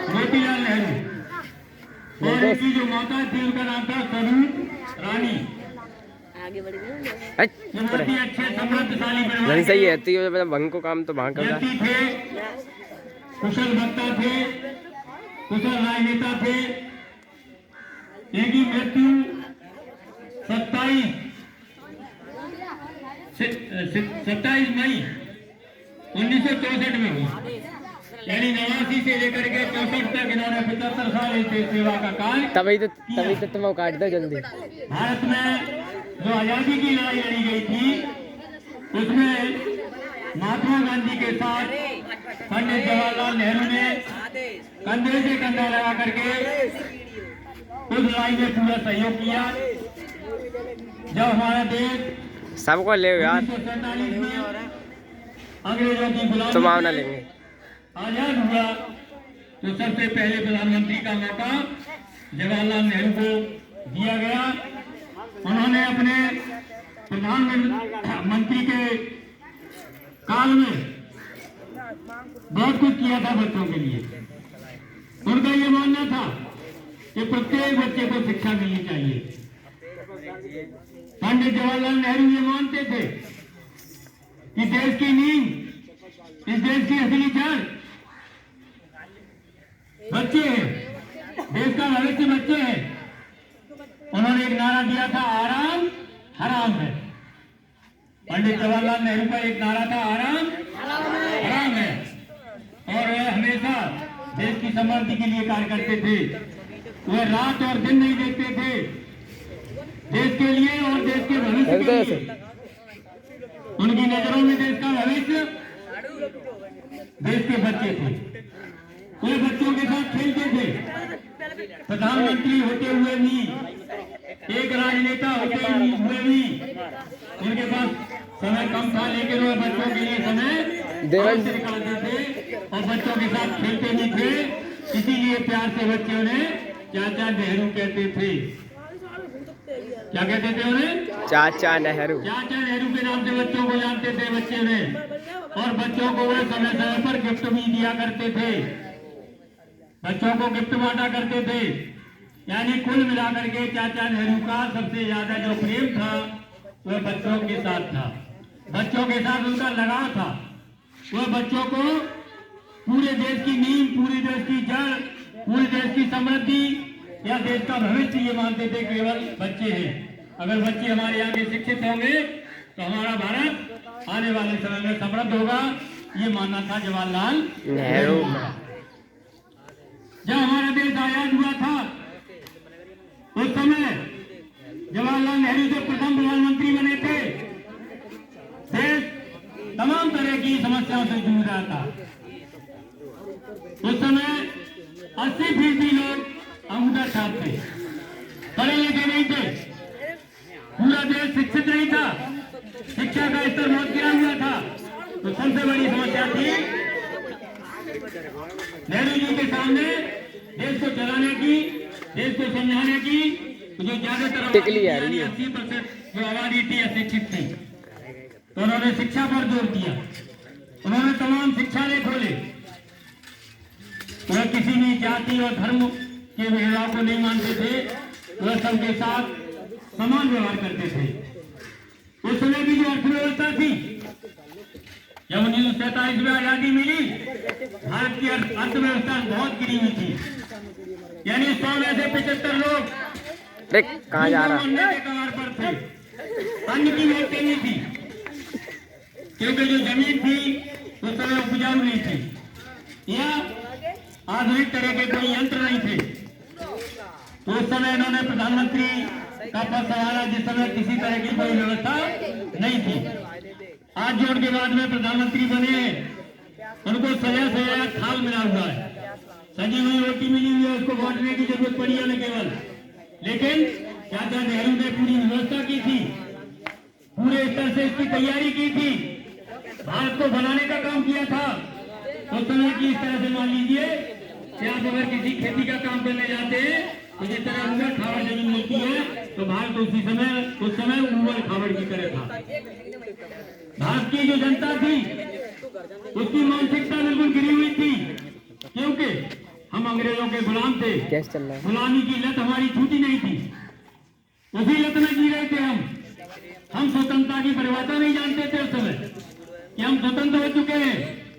मोतीलाल नेहरू और इनकी जो माता थी उनका नाम था स्वरूप रानी। आगे बढ़ गए। बहुत ही अच्छे समृद्धशाली नहीं सही है तो भंग को काम तो वहाँ कर रहा व्यक्ति थे, कुशल वक्ता थे, कुशल राजनेता थे। इनकी मृत्यु 27 मई 1964 में हुई। यानी 89 से लेकर के 64 तक इन्होंने 75 साल इस सेवा का कार्य। तभी तो तुम काट दो जल्दी। भारत में जो आजादी की लड़ाई लड़ी गई थी उसमें महात्मा गांधी के साथ पंडित जवाहरलाल नेहरू ने कंधे से कंधा लगा करके उस लड़ाई में पूरा सहयोग किया। जब हमारा देश सबको ले यार 1947 में अंग्रेजों की गुलामी तुम आओ ना लेंगे आजाद हुआ तो सबसे पहले प्रधानमंत्री का मौका जवाहरलाल नेहरू को दिया गया। उन्होंने अपने प्रधानमंत्री के काल में बहुत कुछ किया था बच्चों के लिए। उनका ये मानना था कि प्रत्येक बच्चे को शिक्षा मिलनी चाहिए। पंडित जवाहरलाल नेहरू ये मानते थे कि देश की नींव, इस देश की असली जड़ बच्चे हैं, देश का भविष्य बच्चे हैं। उन्होंने एक नारा दिया था, आराम हराम है। पंडित जवाहरलाल नेहरू का एक नारा था, आराम हराम है। और वह हमेशा देश की समृद्धि के लिए कार्य करते थे। वह रात और दिन नहीं देखते थे, देश के लिए और देश के भविष्य के लिए। उनकी नजरों में देश का भविष्य देश के बच्चे थे। वे बच्चों के साथ खेलते थे। प्रधानमंत्री होते हुए भी, एक राजनेता होते हुए भी उनके पास समय कम था, लेकिन वह बच्चों के लिए समय निकालते थे और बच्चों के साथ खेलते भी थे। इसीलिए प्यार से बच्चे उन्हें चाचा नेहरू कहते थे। क्या कहते थे उन्हें? चाचा नेहरू। चाचा नेहरू के नाम से बच्चों को जानते थे बच्चे में। और बच्चों को वे समय समय पर गिफ्ट भी दिया करते थे, बच्चों को गिफ्ट बांटा करते थे। यानी कुल मिलाकर के चाचा नेहरू का सबसे ज्यादा जो प्रेम था वह बच्चों के साथ था। बच्चों के साथ उनका लगाव था। वह बच्चों को पूरे देश की नींव, पूरे देश की जड़, पूरे देश की समृद्धि या देश का भविष्य ये मानते थे केवल बच्चे हैं। अगर बच्चे हमारे आगे शिक्षित होंगे तो हमारा भारत आने वाले समय में समृद्ध होगा, ये मानना था जवाहरलाल नेहरू। जब हमारा देश आजाद हुआ था उस समय जवाहरलाल नेहरू जब प्रथम प्रधानमंत्री बने थे, देश तमाम तरह की समस्याओं से जूझ रहा था। उस समय 80% लोग अंगूठा छाप थे, पढ़े लिखे नहीं थे, पूरा देश शिक्षित नहीं था, शिक्षा का स्तर बहुत गिरा हुआ था। तो सबसे बड़ी समस्या थी नेहरू जी के सामने देश को चलाने की, देश को समझाने की। जो ज्यादातर 80% जो आबादी थी अशिक्षित थी, तो उन्होंने शिक्षा पर जोर दिया। उन्होंने तमाम शिक्षालय खोले। वह किसी भी जाति और धर्म के भेदभाव को नहीं मानते थे, वह सबके साथ समान व्यवहार करते थे। उस समय की जो अर्थव्यवस्था थी, जब 1947 में आजादी मिली, भारत की अर्थव्यवस्था बहुत गिरी हुई थी। यानी 100 में से 75 लोग कहाँ जा रहा के कगार पर थे। अन्न की बहुत कमी थी, क्योंकि जो जमीन थी उस समय उपजाऊ नहीं थी या आधुनिक तरह के कोई यंत्र नहीं थे। तो उस समय इन्होंने प्रधानमंत्री का पद संभाला जिस समय किसी तरह की कोई व्यवस्था नहीं थी। आज जो उनके बाद में प्रधानमंत्री बने, उनको सजा थाल मिला हुआ है, सजी हुई रोटी मिली हुई है, उसको बांटने की जरूरत पड़ी है न केवल। लेकिन चाचा नेहरू ने पूरी व्यवस्था की थी, पूरे स्तर से इसकी तैयारी की थी, भारत को बनाने का काम किया था। उस समय की इस तरह से मान लीजिए कि आप अगर किसी खेती का काम करने जाते हैं तो जिस तरह उन्हें खावड़ जमीन मिलती है, तो भारत उस समय उबड़ खावड़ की तरह था। भारत की जो जनता थी उसकी मानसिकता बिल्कुल गिरी हुई थी, क्योंकि हम अंग्रेजों के गुलाम थे, कैसे चल रहा है? गुलामी की लत हमारी छूटी नहीं थी, उसी लत में जी रहे थे हम स्वतंत्रता की परिभाषा नहीं जानते थे उस समय कि हम स्वतंत्र हो चुके हैं।